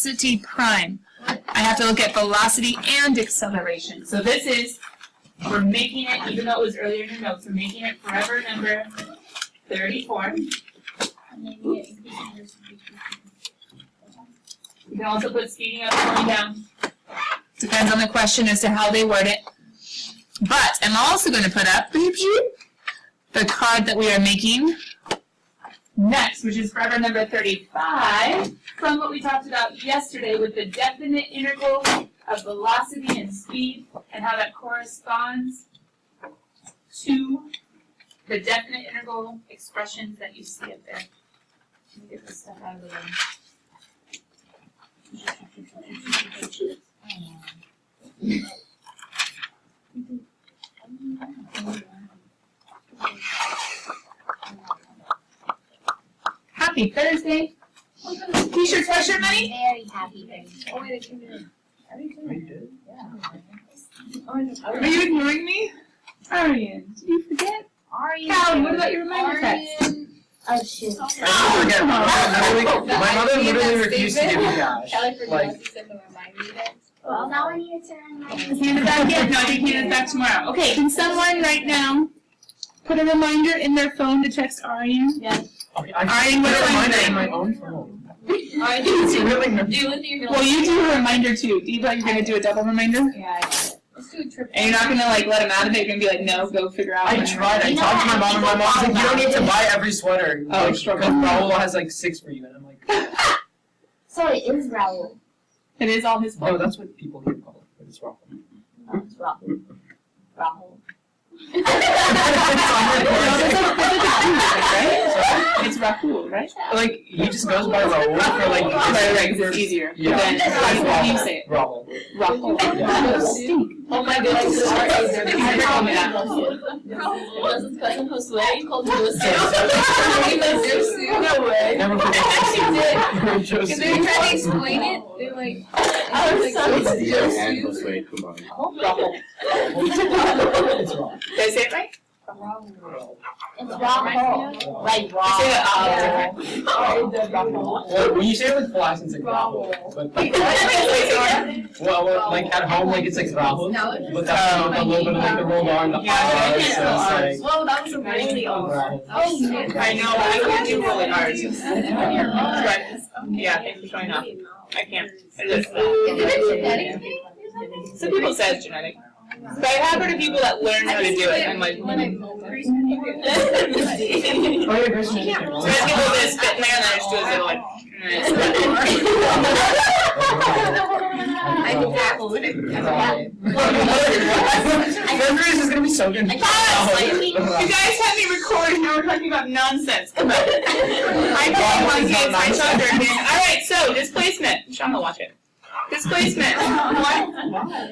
velocity prime. I have to look at velocity and acceleration. So this is, we're making it, even though it was earlier in your notes, we're making it forever number 34. You can also put speeding up, slowing down. Depends on the question as to how they word it. But I'm also going to put up the card that we are making next, which is forever number 35, from what we talked about yesterday with the definite integral of velocity and speed and how that corresponds to the definite integral expressions that you see up there. Let me get this stuff out of the way. Happy Thursday. T-shirt, sweatshirt, money? Very happy Thursday. Oh, wait, it came in. Oh, you did? Yeah. Are you ignoring me? Arian, did you forget? Arian. Calvin, what about your reminder text? Oh, shoot. I forget. My mother literally refused to give me cash. Kelly forgot Like, to send the reminder text. Well, now I need to remind Is hand it back yet? No, I think hand it back tomorrow. Okay, can someone right now put a reminder in their phone to text Arian? Yes. okay, Arian, what I do I reminder say? in my own phone. Alright, It's really do you want to do Well, you do a reminder too. Do you thought you were going to do a double reminder? Yeah, I got it. Let's do a triple. And you're not going to like let him out of it? You're going to be like, no, go figure out. I when- tried. I You know talked to my what? mom, and my mom's like, "You don't need to buy every sweater." Oh, Like, sure. because Raul has like 6 for you, and I'm like, So it is Raul. It is all his "No, fault. that's what people here call it, but it's Raul." No, it's Raul. Raul. Right? It's Rahul, right? Like he just goes by Raul for like. Right, because it's easier. Yeah. But then, how do you say it? Raul. Rahul. Yeah. Oh my goodness, this part is You never told me that. Cousin's cousin Josue called you a Sue. No way. Never forget. She did. Josie. Because they were trying to explain it, they were like, I was so it's and Josu. Jose combined. Rahul. It's wrong. Did I say it right? It's Raul. Like Raul. I say it, Well, when you say it with full accent, it's like Raul. But well, like at home, like it's like Raul. No, But that's a little bit of like the rolled R and the high R, so it's like. Well, that was a really old. Raul. I know, but I can't do rolling R's. But, yeah, thanks for showing up. I can't. I just, Is it a genetic thing? some people say it's genetic. But I have heard of people that learn how to do it. I'm like, When I Oh yeah, Grace. so I get a little bit of spit in there and then I just do it like, I think that would February is gonna be so good. You guys had me record and now we're talking about nonsense. Come on. I'm playing one game, my children again. Alright, so displacement. Sean will watch it. Displacement. What?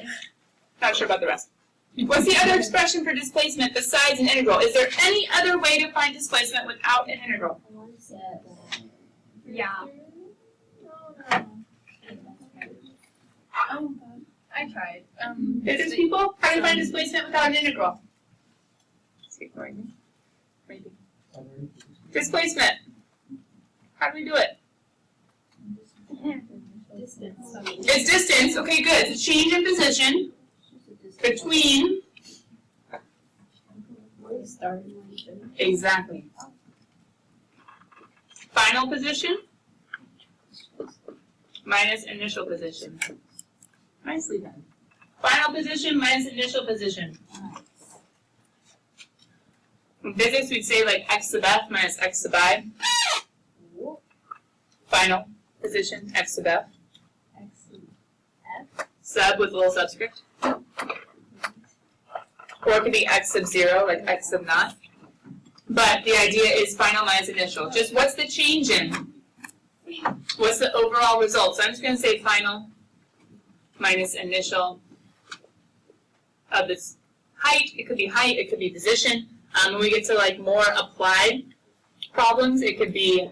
Not sure about the rest. What's the other expression for displacement besides an integral? Is there any other way to find displacement without an integral? Yeah. Oh, I tried. Physics people? How do you find displacement without an integral? Is he ignoring me? Maybe. Displacement. How do we do it? Distance. It's distance. Okay, good. It's a change in position between. Exactly. Final position minus initial position. Nicely done. Final position minus initial position. In physics, we'd say like x sub f minus x sub I. Final position, x sub f. Sub with a little subscript. Or it could be x sub 0, like x sub naught. But the idea is final minus initial. Just what's the change in? What's the overall result? So I'm just going to say final minus initial of this height. It could be height, it could be position. When we get to like more applied problems, it could be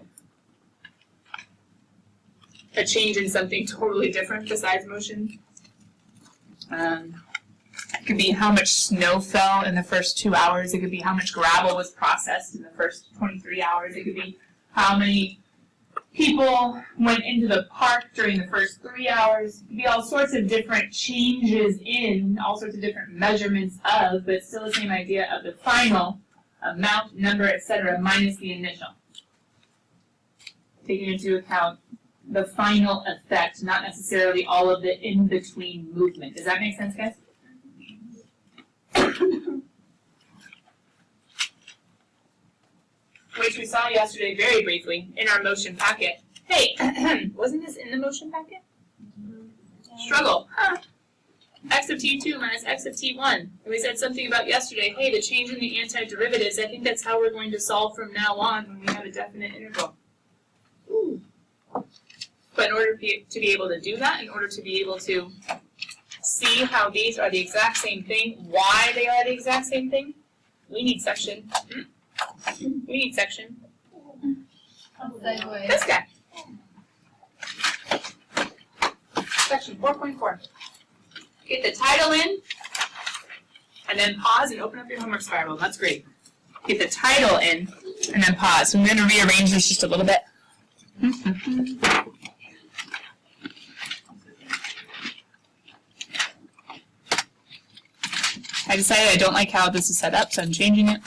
a change in something totally different besides motion. It could be how much snow fell in the first 2 hours. It could be how much gravel was processed in the first 23 hours. It could be how many people went into the park during the first 3 hours. It could be all sorts of different changes in, all sorts of different measurements of, but still the same idea of the final amount, number, etc., minus the initial. Taking into account the final effect, not necessarily all of the in-between movement. Does that make sense, guys? Which we saw yesterday very briefly in our motion packet. Hey, wasn't this in the motion packet? Struggle. Huh. X of t2 minus x of t1. And we said something about yesterday, hey, the change in the antiderivatives, I think that's how we're going to solve from now on when we have a definite integral. Ooh. But in order to be able to do that, in order to be able to see how these are the exact same thing, why they are the exact same thing, we need section. We need section. This guy. Section 4.4. Get the title in, and then pause and open up your homework spiral. That's great. Get the title in, and then pause. I'm going to rearrange this just a little bit. I decided I don't like how this is set up, so I'm changing it.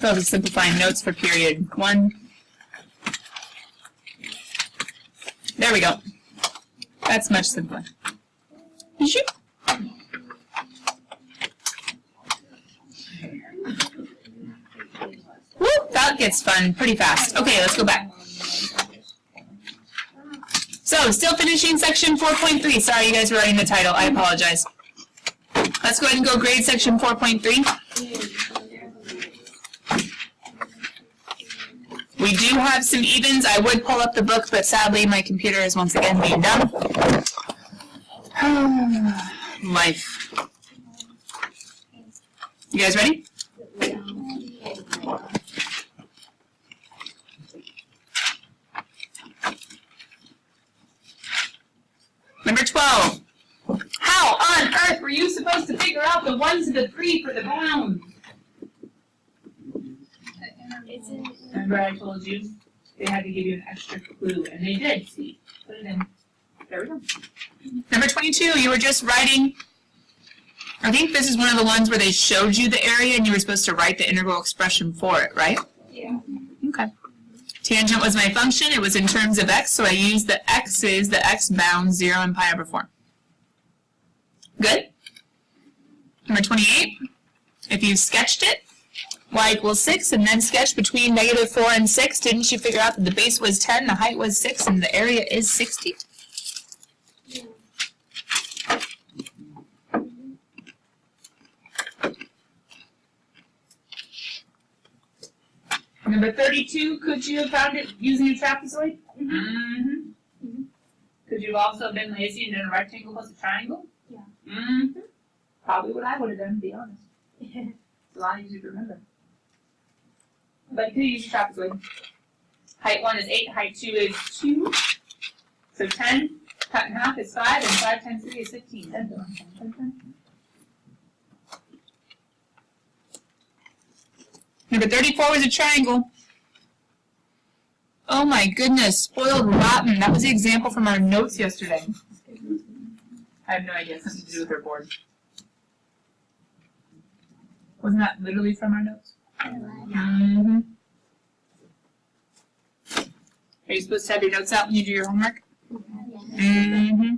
So I'll just simplifying notes for period 1. There we go. That's much simpler. Woo, that gets fun pretty fast. Okay, let's go back. So, still finishing section 4.3. Sorry, you guys were writing the title. I apologize. Let's go ahead and go grade section 4.3. We do have some evens. I would pull up the book, but sadly my computer is once again being dumb. Life. You guys ready? Number 12. How on earth were you supposed to figure out the 1 to the 3 for the bound? Remember I told you they had to give you an extra clue, and they did. See, put it in. There we go. Number 22, you were just writing, I think this is one of the ones where they showed you the area and you were supposed to write the integral expression for it, right? Yeah. Okay. Tangent was my function. It was in terms of x, so I used the x's, the x bound 0 and pi over 4. Good? Number 28, if you sketched it, y equals 6, and then sketch between -4 and 6. Didn't you figure out that the base was 10, the height was 6, and the area is 60? Yeah. Number 32, could you have found it using a trapezoid? Mm-hmm. Could you have also been lazy and done a rectangle plus a triangle? Yeah. Mm-hmm. Probably what I would have done, to be honest. It's a lot easier to remember. But you could use a trapezoid. Height 1 is 8, height 2 is 2. So 10 cut in half is 5, and 5 times 3 is 15. 10. Number 34 was a triangle. Oh my goodness, spoiled rotten. That was the example from our notes yesterday. I have no idea, it's something to do with our board. Wasn't that literally from our notes? Mm-hmm. Are you supposed to have your notes out when you do your homework? Mm-hmm.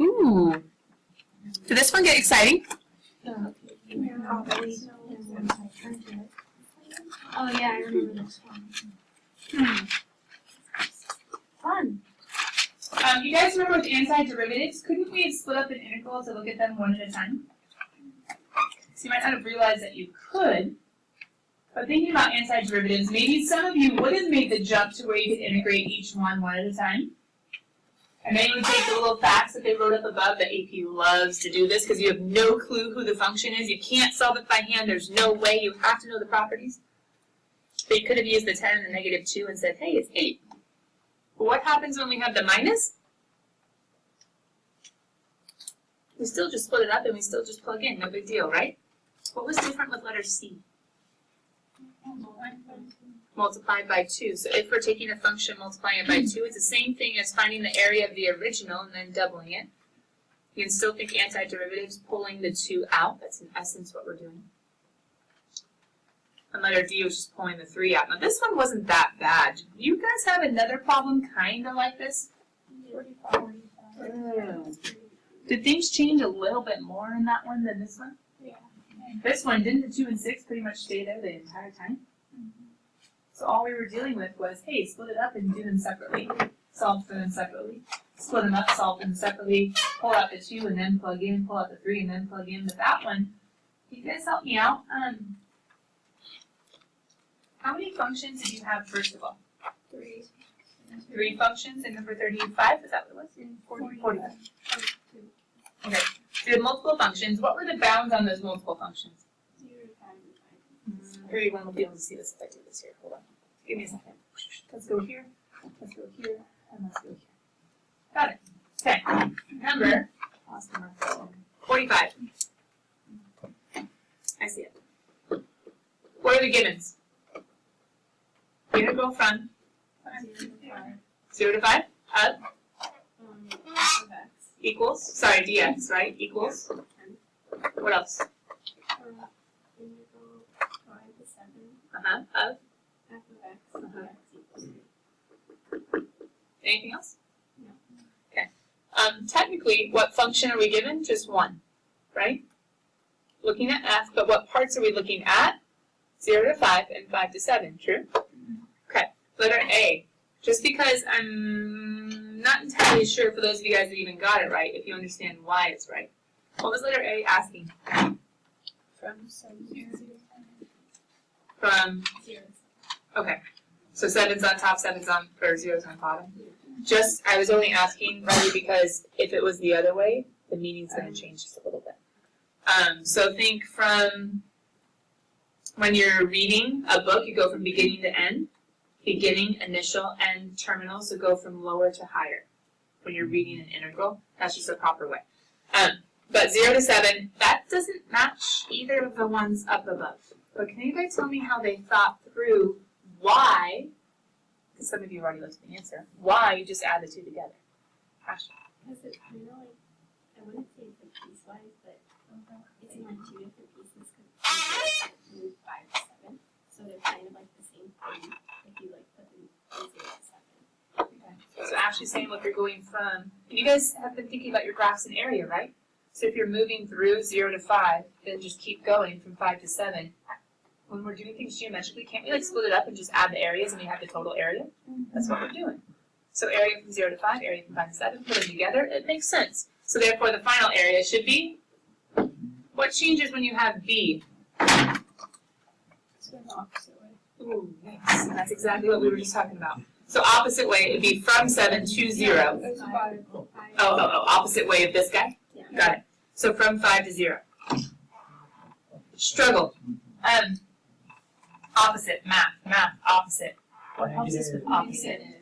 Ooh. Did this one get exciting? Oh yeah, I remember this one. Fun. You guys remember with antiderivatives, couldn't we have split up an integral to look at them one at a time? So you might not have realized that you could, but thinking about antiderivatives, maybe some of you would have made the jump to where you could integrate each one at a time. And then you would take the little facts that they wrote up above. The AP loves to do this because you have no clue who the function is. You can't solve it by hand. There's no way. You have to know the properties. But you could have used the 10 and the negative 2 and said, hey, it's 8. But what happens when we have the minus? We still just split it up and we still just plug in. No big deal, right? What was different with letter C? Multiplied by 2. So if we're taking a function multiplying it by 2, it's the same thing as finding the area of the original and then doubling it. You can still think antiderivatives, pulling the 2 out. That's in essence what we're doing. And letter D was just pulling the 3 out. Now this one wasn't that bad. Do you guys have another problem kind of like this? 45. Did things change a little bit more in that one than this one? Yeah. This one, didn't the 2 and 6 pretty much stay there the entire time? So all we were dealing with was, hey, split it up and do them separately. Solve for them separately. Split them up, solve them separately. Pull out the 2 and then plug in. Pull out the 3 and then plug in. But that one, can you guys help me out? How many functions did you have first of all? 3. 3 functions in number 35? Is that what it was? 40. Okay. So you have multiple functions. What were the bounds on those multiple functions? 0 to 5 and 5. Everyone will be able to see this if I do this here. Hold on. Give me a second. Let's go here. Let's go here. And let's go here. Got it. Okay. Number 45. I see it. What are the givens? We're going to go from 0 to 5. Up. Equals. Sorry, dx, right? Equals. What else? Integral 5 to 7. Of. F of x dx equals 3. Anything else? No. Okay. Technically, what function are we given? Just one, right? Looking at f, but what parts are we looking at? 0 to 5 and 5 to 7, true? Okay. Letter A. Just because I'm not entirely sure for those of you guys that even got it right, if you understand why it's right. What was letter A asking? From 7 to 0. From, 0. okay. So 7's on top, 7's on, or 0's on bottom. Just, I was only asking really because if it was the other way, the meaning's going to change just a little bit. So think from when you're reading a book, you go from beginning to end. Beginning, initial, end, terminal, so go from lower to higher. When you're reading an integral, that's just a proper way. But 0 to 7, that doesn't match either of the ones up above. But can anybody tell me how they thought through why, because some of you already looked at the answer, why you just add the 2 together? Ashley. Because it's kind of like, I wouldn't say it's like piecewise, but it's in like 2 different pieces because it's moved 5 to 7. So they're kind of like the same thing if you like put them in 0 to 7. Okay. So Ashley's saying, look, you're going from, and you guys have been thinking about your graphs in area, right? So if you're moving through 0 to 5, then just keep going from 5 to 7. When we're doing things geometrically, can't we like split it up and just add the areas and we have the total area? That's what we're doing. So area from 0 to 5, area from 5 to 7, put them together, it makes sense. So therefore the final area should be, what changes when you have B? It's going the opposite way. Ooh, nice. That's exactly what we were just talking about. So opposite way, it would be from 7 to 0. It's 5. Opposite way of this guy? Yeah. Got it. So from 5 to 0. Struggle. Opposite, math, opposite. What helps us with opposite? And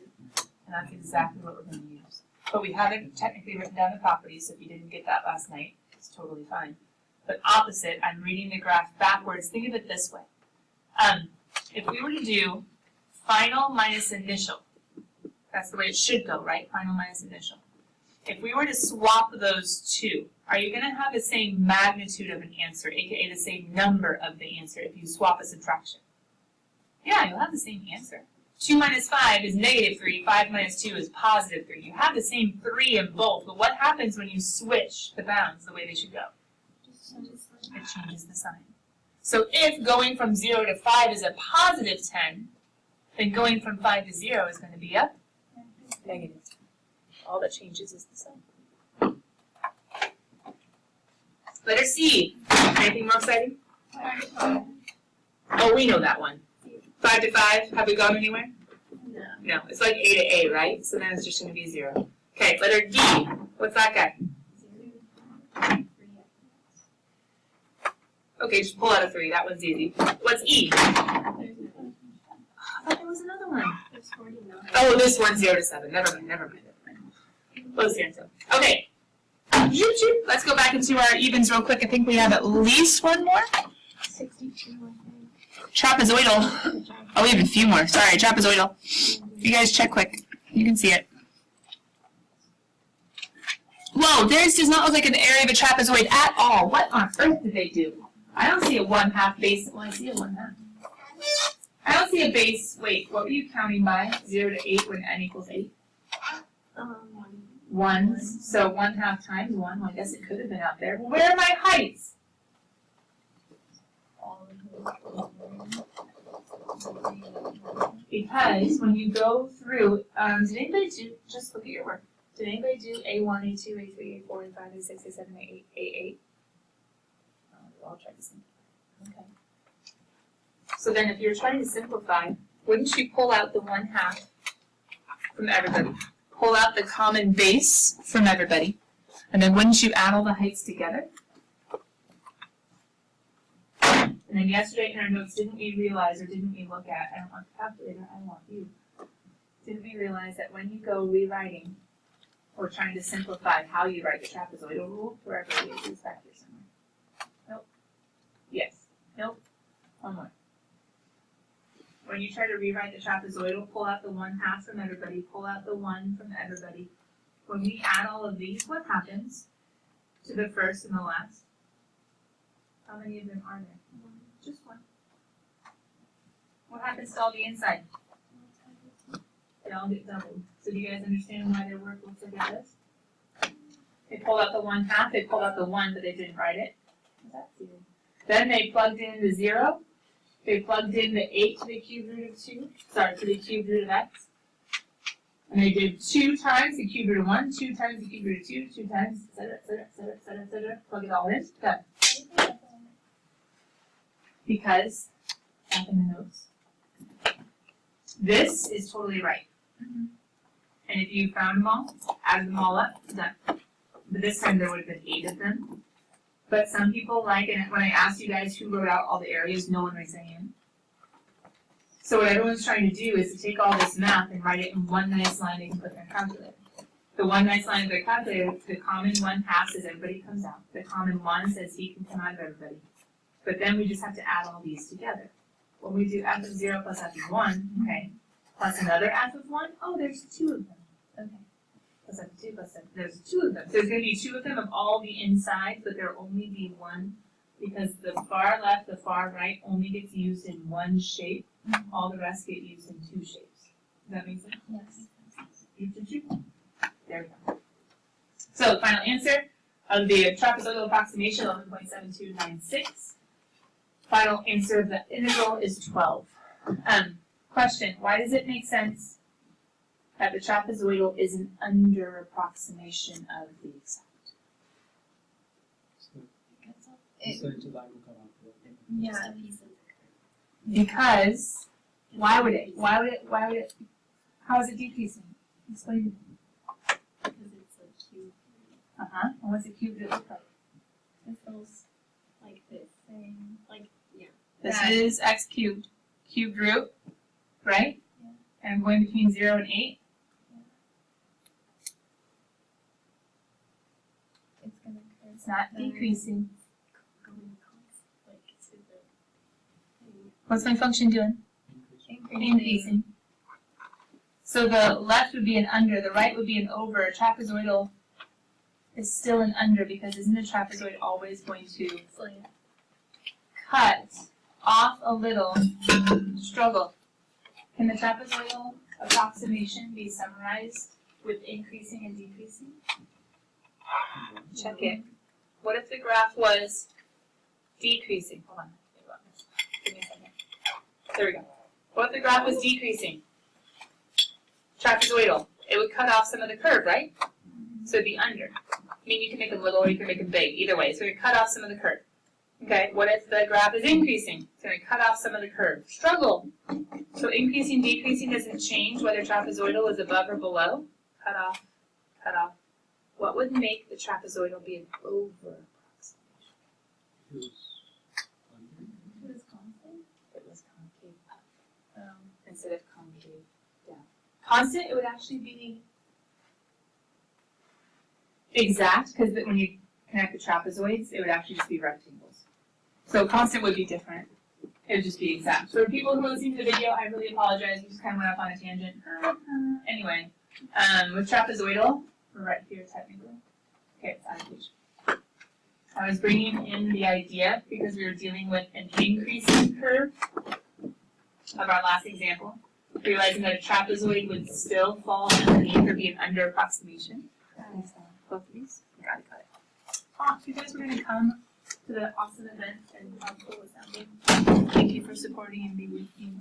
that's exactly what we're going to use. But we haven't technically written down the properties, so if you didn't get that last night, it's totally fine. But opposite, I'm reading the graph backwards. Think of it this way. If we were to do final minus initial, that's the way it should go, right? Final minus initial. If we were to swap those two, are you going to have the same magnitude of an answer, aka the same number of the answer if you swap a subtraction? Yeah, you'll have the same answer. 2 minus 5 is negative 3, 5 minus 2 is positive 3. You have the same 3 in both, but what happens when you switch the bounds the way they should go? It changes the sign. So if going from 0 to 5 is a positive 10, then going from 5 to 0 is going to be a negative. All that changes is the sign. Letter C. Anything more exciting? Oh, we know that one. 5 to 5, have we gone anywhere? No. No, it's like A to A, right? So then it's just going to be 0. Okay, letter D. What's that guy? 0 to 3. Okay, just pull out a 3. That one's easy. What's E? There's no. thought there was another one. There's 49. Oh, this one's 0 to 7. Never mind. Close the answer. Okay. Let's go back into our evens real quick. I think we have at least one more. 62, I think. Trapezoidal. Good job. Oh, we have a few more. Sorry, trapezoidal. You guys check quick. You can see it. Whoa, theirs does not look like an area of a trapezoid at all. What on earth did they do? I don't see a 1/2 base. Well, I see a 1/2. I don't see a base. Wait, what were you counting by? 0 to 8 when n equals 8? 1. Ones. So 1/2 times 1. Well, I guess it could have been out there. Well, where are my heights? Because when you go through, did anybody do, just look at your work. Did anybody do A1, A2, A3, A4, A5, A6, A7, A8, A8? I'll try to simplify. Okay. So then if you're trying to simplify, wouldn't you pull out the 1/2 from everybody? Pull out the common base from everybody. And then wouldn't you add all the heights together? And then yesterday in our notes, didn't we realize, or didn't we look at, I don't want the calculator, I want you. Didn't we realize that when you go rewriting, or trying to simplify how you write the trapezoidal rule, wherever it is, it's back here somewhere. Nope. Yes. Nope. One more. When you try to rewrite the trapezoidal, pull out the 1/2 from everybody, pull out the 1 from everybody. When we add all of these, what happens to the first and the last? How many of them are there? Just one. What happens to all the inside? They all get doubled. So do you guys understand why their work looks like it does? They pulled out the 1/2, they pulled out the 1, but they didn't write it. Then they plugged in the 0. They plugged in the 8 to the cube root of 2. Sorry, to the cube root of x. And they did 2 times the cube root of 1, 2 times the cube root of 2, 2 times, etc. Plug it all in. Done. Because, back in the notes, this is totally right. And if you found them all, added them all up, done. But this time there would have been 8 of them. But some people like, and when I asked you guys who wrote out all the areas, no one raised their hand. So what everyone's trying to do is to take all this math and write it in one nice line they can put in their calculator. The one nice line of their calculator, the common 1/2 says everybody comes out. The common 1 says he can come out of everybody. But then we just have to add all these together. When we do f of 0 plus f of 1, okay, plus another f of 1, oh, there's 2 of them. Okay. Plus f of 2 plus f, there's 2 of them. There's going to be 2 of them of all the inside, but there'll only be 1 because the far left, the far right only gets used in one shape. All the rest get used in 2 shapes. Does that make sense? Yes. There we go. So the final answer of the trapezoidal approximation, 11.7296. Final answer of the integral is 12. Question, why does it make sense that the trapezoidal is an under approximation of the exact? Yeah. Because, why would it, how is it decreasing? Explain to me. Because it's a cube. And what's a cube look like? It feels like this. Like, yeah. This is x cubed, cubed root, right? Yeah. And I'm going between 0 and 8. Yeah. It's gonna curve. It's not decreasing. Going like to the thing. What's my function doing? Increasing. So the left would be an under, the right would be an over. A trapezoidal is still an under because isn't a trapezoid always going to cut off a little struggle? Can the trapezoidal approximation be summarized with increasing and decreasing? Check it. What if the graph was decreasing? Hold on. Give me a second. There we go. What if the graph was decreasing? Trapezoidal. It would cut off some of the curve, right? So it'd be under. I mean, you can make them little or you can make them big. Either way. So it would cut off some of the curve. Okay, what if the graph is increasing? It's going to cut off some of the curve. Struggle. So increasing, decreasing doesn't change whether trapezoidal is above or below. Cut off, cut off. What would make the trapezoidal be an over approximation? It was concave. instead of concave down. Constant, it would actually be exact, because when you connect the trapezoids, it would actually just be rectangles. So constant would be different. It would just be exact. So for people who are listening to the video, I really apologize. We just kind of went off on a tangent. Anyway, with trapezoidal, we're right here technically. Okay, it's out of page. I was bringing in the idea because we were dealing with an increasing curve of our last example, realizing that a trapezoid would still fall underneath or be an under approximation. Both of these? Got it. If you guys were going to come to the awesome event and how cool it sounded. Thank you for supporting and being with me.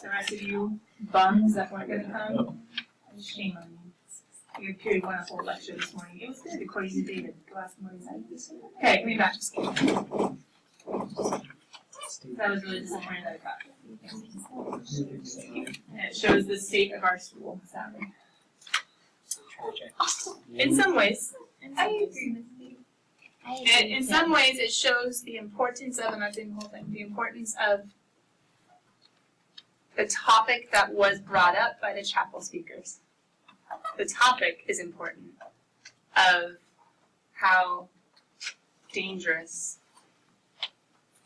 The rest of you bums that weren't going to come, shame on you. You appeared one whole lecture this morning. It was good, according to David. Go ask him what he said. Okay, coming back. Just kidding. That was really disappointing that I got. And it shows the state of our school, sadly. In some ways. I agree with you. In some ways, it shows the importance of, I'm not doing the whole thing, the importance of the topic that was brought up by the chapel speakers. The topic is important of how dangerous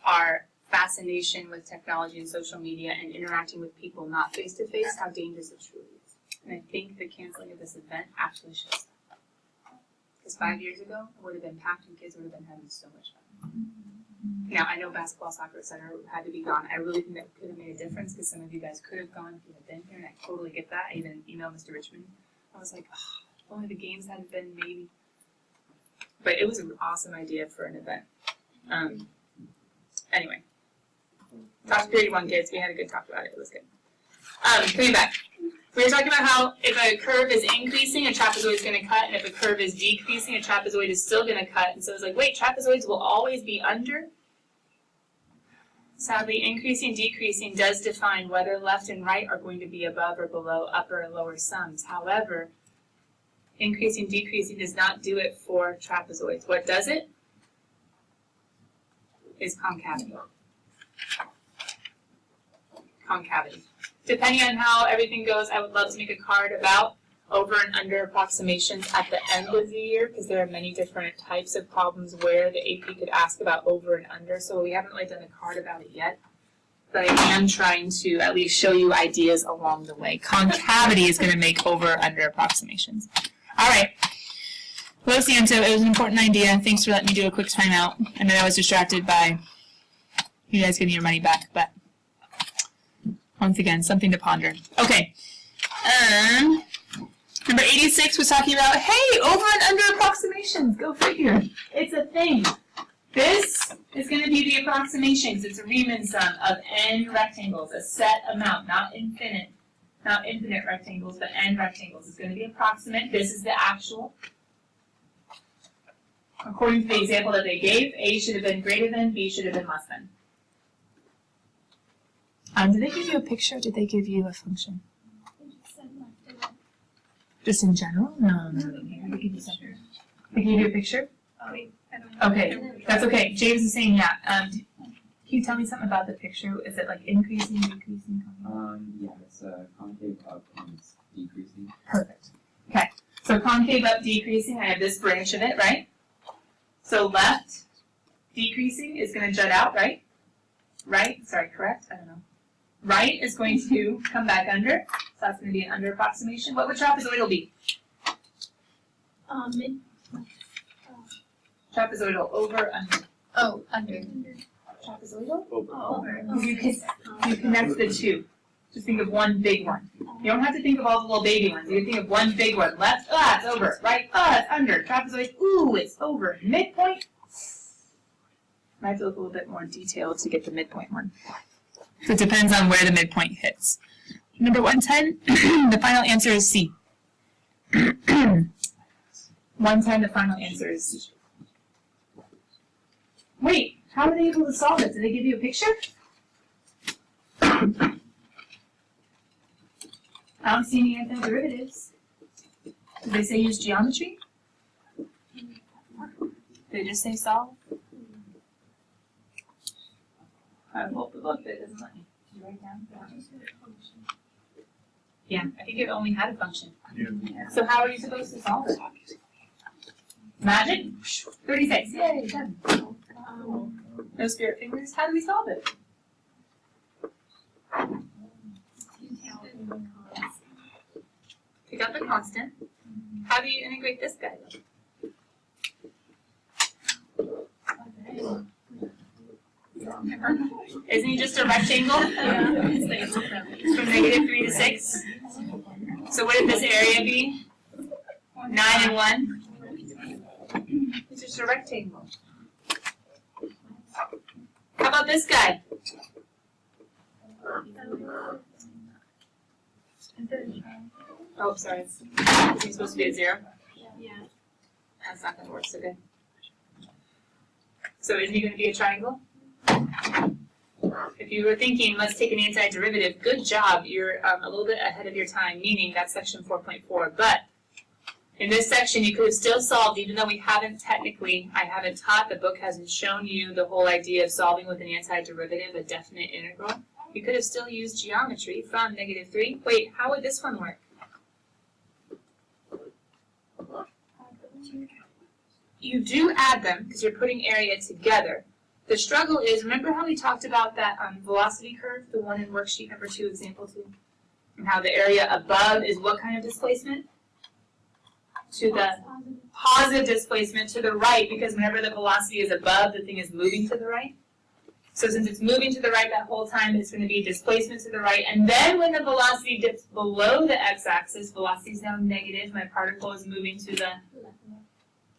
our fascination with technology and social media and interacting with people not face-to-face, how dangerous it truly is. And I think the canceling of this event actually shows that. Because 5 years ago, it would have been packed and kids would have been having so much fun. Now, I know basketball, soccer, etc. had to be gone. I really think that could have made a difference because some of you guys could have gone if you had been here, and I totally get that. I even emailed Mr. Richmond. I was like, oh, if only the games hadn't been, maybe. But it was an awesome idea for an event. Anyway, talk period 1 kids. We had a good talk about it. It was good. Coming back. We were talking about how if a curve is increasing, a trapezoid is going to cut, and if a curve is decreasing, a trapezoid is still going to cut. And so it's like, wait, trapezoids will always be under? Sadly, increasing, decreasing does define whether left and right are going to be above or below upper and lower sums. However, increasing, decreasing does not do it for trapezoids. What does it? Is concavity. Concavity. Depending on how everything goes, I would love to make a card about over and under approximations at the end of the year, because there are many different types of problems where the AP could ask about over and under, so we haven't really done a card about it yet. But I am trying to at least show you ideas along the way. Concavity is going to make over and under approximations. All right. Los Santo, it was an important idea. Thanks for letting me do a quick timeout. I know I was distracted by you guys getting your money back, but once again, something to ponder. Okay. Number 86 was talking about, hey, over and under approximations. Go figure. It's a thing. This is going to be the approximations. It's a Riemann sum of n rectangles, a set amount, not infinite rectangles, but n rectangles. It's going to be approximate. This is the actual. According to the example that they gave, A should have been greater than, B should have been less than. Did they give you a picture or did they give you a function? Just in general? No. They give you something. They gave you a picture? Oh, wait, I don't know. Okay, that's okay. James is saying, yeah. Can you tell me something about the picture? Is it like increasing, decreasing? Yeah, it's concave up and it's decreasing. Perfect. Okay, so concave up, decreasing. I have this branch of it, right? So left, decreasing is going to jut out, right? Right, sorry, correct? I don't know. Right is going to come back under, so that's going to be an under approximation. What would trapezoidal be? Trapezoidal, over, under. Oh, under. Trapezoidal? Over. You connect the two. Just think of one big one. You don't have to think of all the little baby ones. You think of one big one. Left, it's over. Right, it's under. Trapezoid, it's over. Midpoint? I have to look a little bit more detailed to get the midpoint one. So it depends on where the midpoint hits. Number 110, the final answer is C. 110, the final answer is C. Wait, how were they able to solve it? Did they give you a picture? I don't see any antiderivatives. Did they say use geometry? Did they just say solve? I hope the book that doesn't let me. Did you write down? Yeah, I think it only had a function. So how are you supposed to solve it? Magic? 36. Yay, done. No spirit fingers. How do we solve it? Pick up the constant. How do you integrate this guy? Isn't he just a rectangle? Yeah. It's from -3 to 6. So what did this area be? 9 and 1. It's just a rectangle. How about this guy? Oh, sorry. Is he supposed to be at 0? Yeah. That's not going to work so good. So is he going to be a triangle? If you were thinking, let's take an antiderivative, good job. You're a little bit ahead of your time, meaning that's section 4.4. But in this section, you could have still solved, even though we haven't technically, I haven't taught, the book hasn't shown you the whole idea of solving with an antiderivative, a definite integral. You could have still used geometry from -3. Wait, how would this one work? You do add them because you're putting area together. The struggle is, remember how we talked about that velocity curve, the one in worksheet number 2, example 2? And how the area above is what kind of displacement? To the positive displacement to the right, because whenever the velocity is above, the thing is moving to the right. So since it's moving to the right that whole time, it's going to be displacement to the right. And then when the velocity dips below the x-axis, velocity is now negative, my particle is moving to the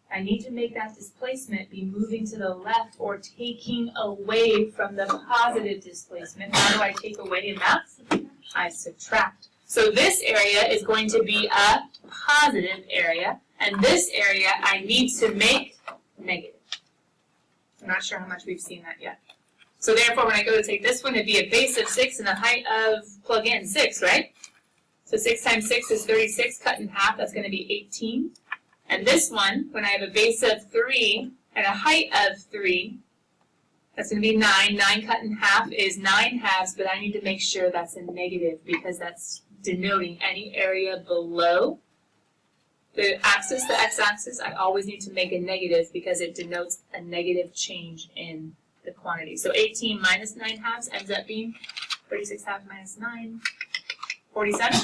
I need to make that displacement be moving to the left or taking away from the positive displacement. How do I take away in math? I subtract. So this area is going to be a positive area, and this area I need to make negative. I'm not sure how much we've seen that yet. So therefore, when I go to take this one, it'd be a base of 6 and a height of, plug in, 6, right? So 6 times 6 is 36, cut in half, that's going to be 18. And this one, when I have a base of 3 and a height of 3, that's going to be 9. 9 cut in half is 9 halves, but I need to make sure that's a negative because that's denoting any area below the axis, the x-axis. I always need to make a negative because it denotes a negative change in the quantity. So 18 minus 9 halves ends up being 36 halves minus 9, 47?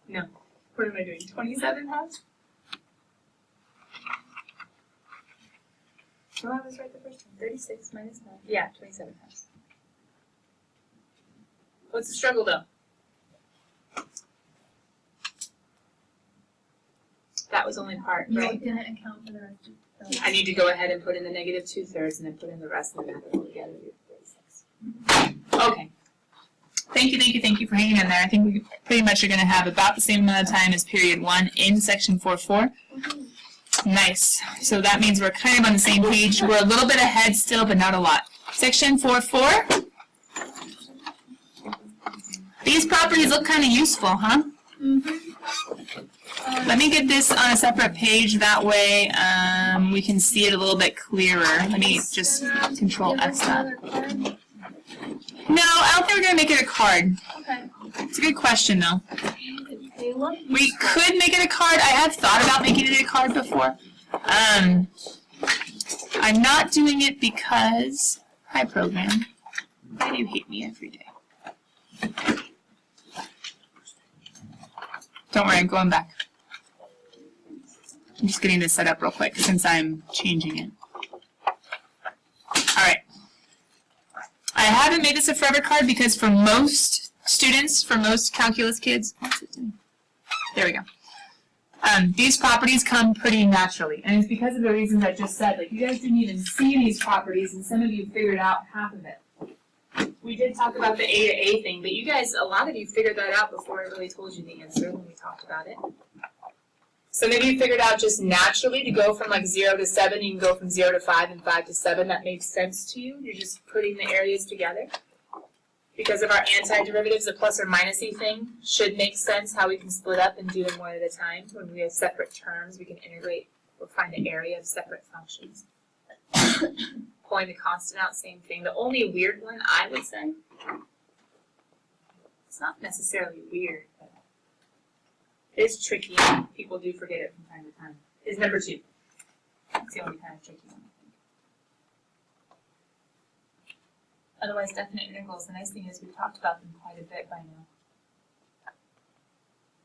No. What am I doing? 27 halves? No, I was right the first time. 36 minus 9. Yeah, 27 halves. What's the struggle though? That was only part, right? You didn't account for the rest of the... I need to go ahead and put in the negative 2/3 and then put in the rest and then add it all together. 36. Okay. Thank you for hanging in there. I think we pretty much are going to have about the same amount of time as period 1 in section 4.4. Nice. So that means we're kind of on the same page. We're a little bit ahead still, but not a lot. Section 4.4. These properties look kind of useful, huh? Let me get this on a separate page. That way we can see it a little bit clearer. Let me just control X that. No, I don't think we're going to make it a card. Okay. It's a good question, though. They look We could make it a card. I have thought about making it a card before. I'm not doing it because, hi program, why do you hate me every day? Don't worry, I'm going back. I'm just getting this set up real quick since I'm changing it. Alright. I haven't made this a forever card because for most students, for most calculus kids, what's it doing? There we go. These properties come pretty naturally, and it's because of the reasons I just said. Like, you guys didn't even see these properties, and some of you figured out half of it. We did talk about the A to A thing, but you guys, a lot of you figured that out before I really told you the answer when we talked about it. So maybe you figured out just naturally to go from like 0 to 7, you can go from 0 to 5 and 5 to 7. That makes sense to you. You're just putting the areas together. Because of our antiderivatives, the plus or minus-y thing should make sense how we can split up and do them one at a time. When we have separate terms, we can integrate or find the area of separate functions. Pulling the constant out, same thing. The only weird one, I would say, it's not necessarily weird, but is tricky. People do forget it from time to time. Is number 2. It's the only kind of tricky one, I think. Otherwise, definite integrals, the nice thing is we've talked about them quite a bit by now.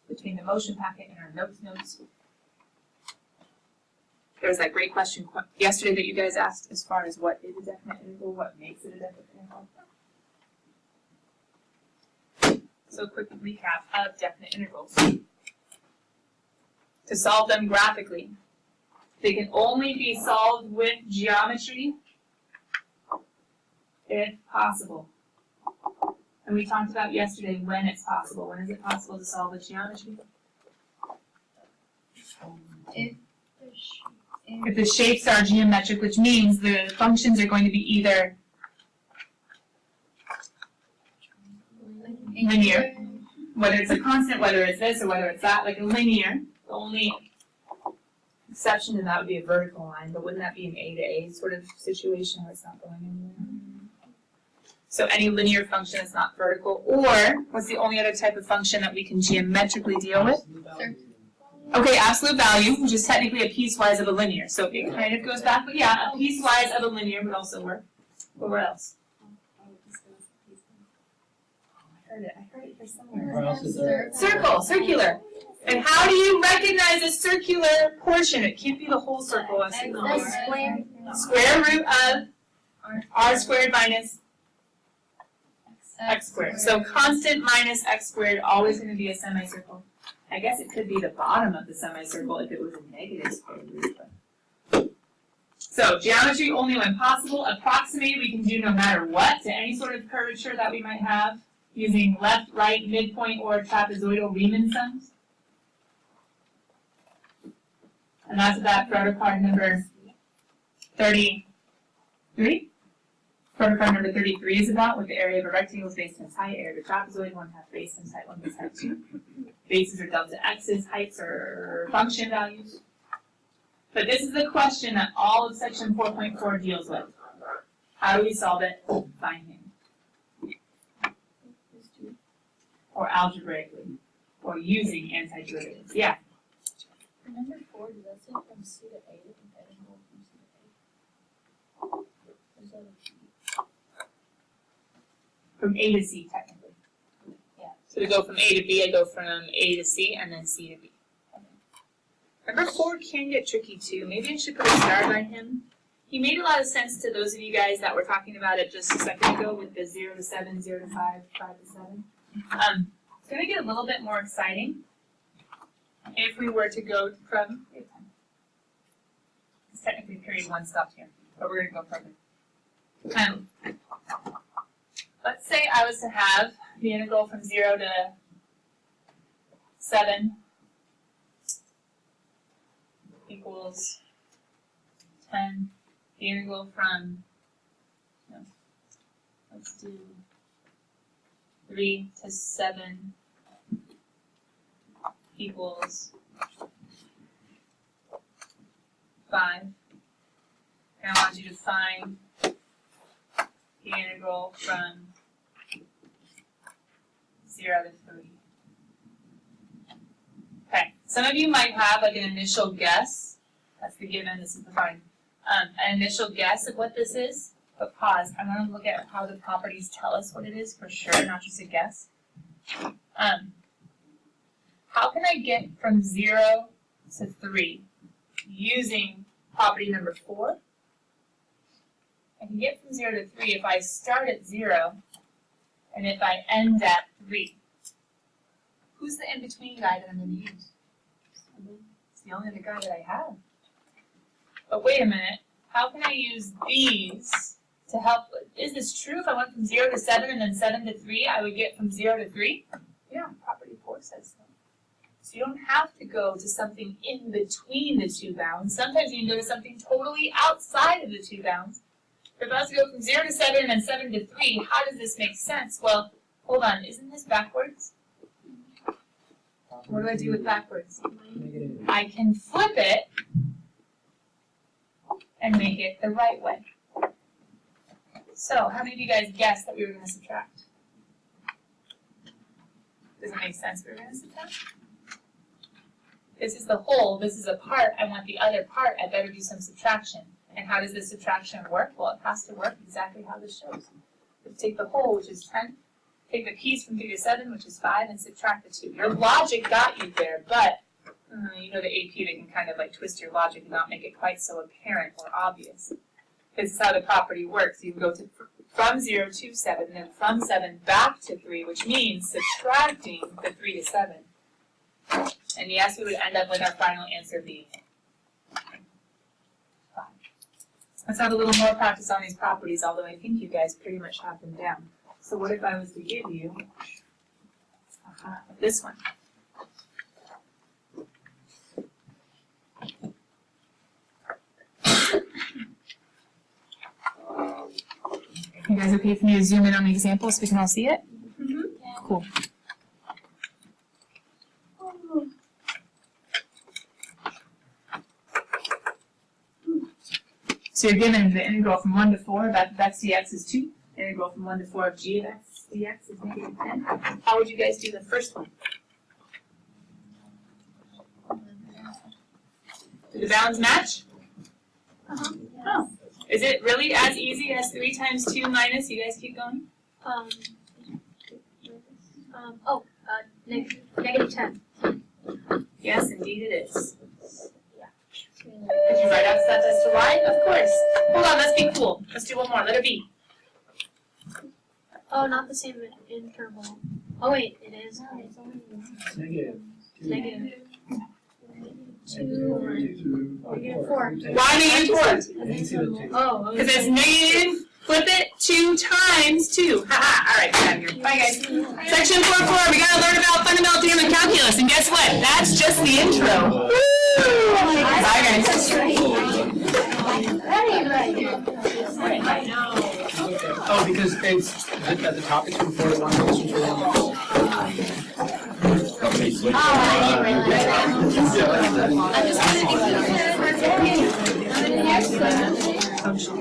Between the motion packet and our notes. There was that great question yesterday that you guys asked as far as what is a definite integral, what makes it a definite integral. So a quick recap of definite integrals. To solve them graphically, they can only be solved with geometry if possible. And we talked about yesterday when it's possible. When is it possible to solve with geometry? If the shapes are geometric, which means the functions are going to be either linear, whether it's a constant, whether it's this, or whether it's that, like a linear. The only exception to that would be a vertical line, but wouldn't that be an A to A sort of situation where it's not going anywhere? So any linear function that's not vertical, or what's the only other type of function that we can geometrically deal with? Okay, absolute value, which is technically a piecewise of a linear. So it kind of goes back, but yeah, a piecewise of a linear would also work. But what else? I heard it here somewhere. Circle, circular. And how do you recognize a circular portion? It can't be the whole circle. Square root of r squared minus x squared. So constant minus x squared, always going to be a semicircle. I guess it could be the bottom of the semicircle if it was a negative square root. But. So geometry only when possible. Approximate we can do no matter what to any sort of curvature that we might have using left, right, midpoint, or trapezoidal Riemann sums. And that's what that protocard number 33. Protocard number 33 is about, with the area of a rectangle is base times height, area of a trapezoid, 1/2 base times height, 1 base height 2. Bases are delta x's, heights are function values. But this is the question that all of section 4.4 deals with. How do we solve it? Find him. Or algebraically, or using antiderivatives. Yeah. For number 4, does that say from C to A? Integral from C to A? Or is that a G? From A to C, technically. Yeah. So to go from A to B, I go from A to C, and then C to B. Number 4 can get tricky too. Maybe I should put a star by him. He made a lot of sense to those of you guys that were talking about it just a second ago with the 0 to 7, 0 to 5, 5 to 7. It's going to get a little bit more exciting if we were to go from, it's technically period 1 stopped here, but we're going to go further. Let's say I was to have the integral from 0 to 7 equals 10. The integral from, let's do 3 to 7 equals 5. And I want you to find the integral from 0 to 3. Okay, some of you might have like an initial guess. That's the given, this is the find. An initial guess of what this is. But pause, I want to look at how the properties tell us what it is for sure, not just a guess. How can I get from 0 to 3 using property number 4? I can get from 0 to 3 if I start at 0 and if I end at 3. Who's the in-between guy that I'm going to use? It's the only other guy that I have. But wait a minute, how can I use these to help? Is this true? If I went from 0 to 7 and then 7 to 3, I would get from 0 to 3? Yeah, property 4 says so. So you don't have to go to something in between the two bounds. Sometimes you can go to something totally outside of the two bounds. If I was to go from 0 to 7 and then 7 to 3, how does this make sense? Well, hold on, isn't this backwards? What do I do with backwards? I can flip it and make it the right way. So, how many of you guys guessed that we were going to subtract? Does it make sense we were going to subtract? this is the whole, this is a part, I want the other part, I better do some subtraction. And how does this subtraction work? Well, it has to work exactly how this shows. Let's take the whole, which is 10, take the piece from 3 to 7, which is 5, and subtract the 2. Your logic got you there, but you know the AP, they can kind of like twist your logic and not make it quite so apparent or obvious. This is how the property works. You can go to from 0 to 7, and then from 7 back to 3, which means subtracting the 3 to 7. And yes, we would end up with our final answer being 5. Let's have a little more practice on these properties, although I think you guys pretty much have them down. So what if I was to give you this one? You guys okay for me to zoom in on the example so we can all see it? Mm-hmm. Cool. So you're given the integral from 1 to 4 of f of x dx is 2. Integral from 1 to 4 of g of x dx is negative 10. How would you guys do the first one? Do the bounds match? Oh. Is it really as easy as 3 times 2 minus? You guys keep going? Negative 10. Yes, indeed it is. Did you write out steps as to why? Of course. Hold on, let's be cool. Let's do one more. Letter B. Oh, not the same interval. Oh wait, it is. Negative. Negative 2. Negative 4. Why negative 4? Oh, Because it's negative, flip it, 2 times 2. Haha, all right, get out of here. Bye, guys. Section 4.4, we gotta learn about fundamental theorem and calculus, and guess what? That's just the intro. Woo! Bye, guys. Oh, because it's at the top, it's from 4 to 1. I'm just